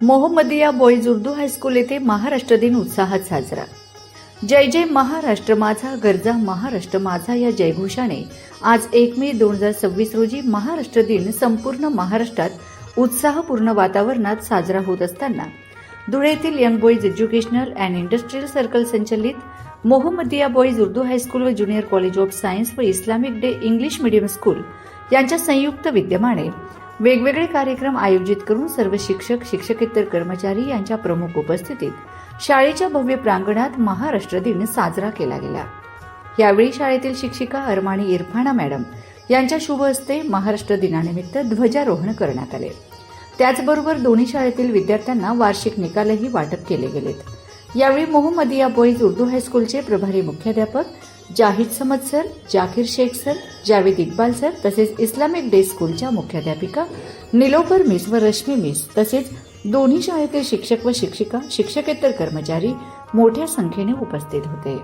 Mohammadia boys Urdu high school येथे महाराष्ट्र दिन उत्साहात साजरा। जय जय महाराष्ट्र माझा, गरजा महाराष्ट्र माझा या जयघोषाने आज 1 मे 2026 रोजी महाराष्ट्र दिन संपूर्ण महाराष्ट्रात उत्साहपूर्ण वातावरणात साजरा होत असताना धुळे येथील young boys educational and industrial circle संचलित मोहम्मदिया बॉईज उर्दू हायस्कूल व ज्युनियर कॉलेज ऑफ सायन्स व Islamic day English medium school यांच्या संयुक्त विद्यमाने वेगवेगळे कार्यक्रम आयोजित करून सर्व शिक्षक, शिक्षकेतर कर्मचारी यांच्या प्रमुख उपस्थितीत शाळेच्या भव्य प्रांगणात महाराष्ट्र दिन साजरा केला गेला। यावेळी शाळेतील शिक्षिका अरमानी इरफाना मॅडम यांच्या शुभ हस्ते महाराष्ट्र दिनानिमित्त ध्वजारोहण करण्यात आले। त्याचबरोबर दोन्ही शाळेतील विद्यार्थ्यांना वार्षिक निकालही वाटप केले गेलेत। यावेळी मोहम्मदिया बॉईज उर्दू हायस्कूलचे प्रभारी मुख्याध्यापक Zahid Samad sir, Zakir Shaikh sir, Javed Iqbal sir तसेच इस्लामिक डे स्कूलच्या मुख्याध्यापिका निलोफर मिस व रश्मी मिस तसेच दोन्ही शाळेतील शिक्षक व शिक्षिका, शिक्षकेतर कर्मचारी मोठ्या संख्येने उपस्थित होते।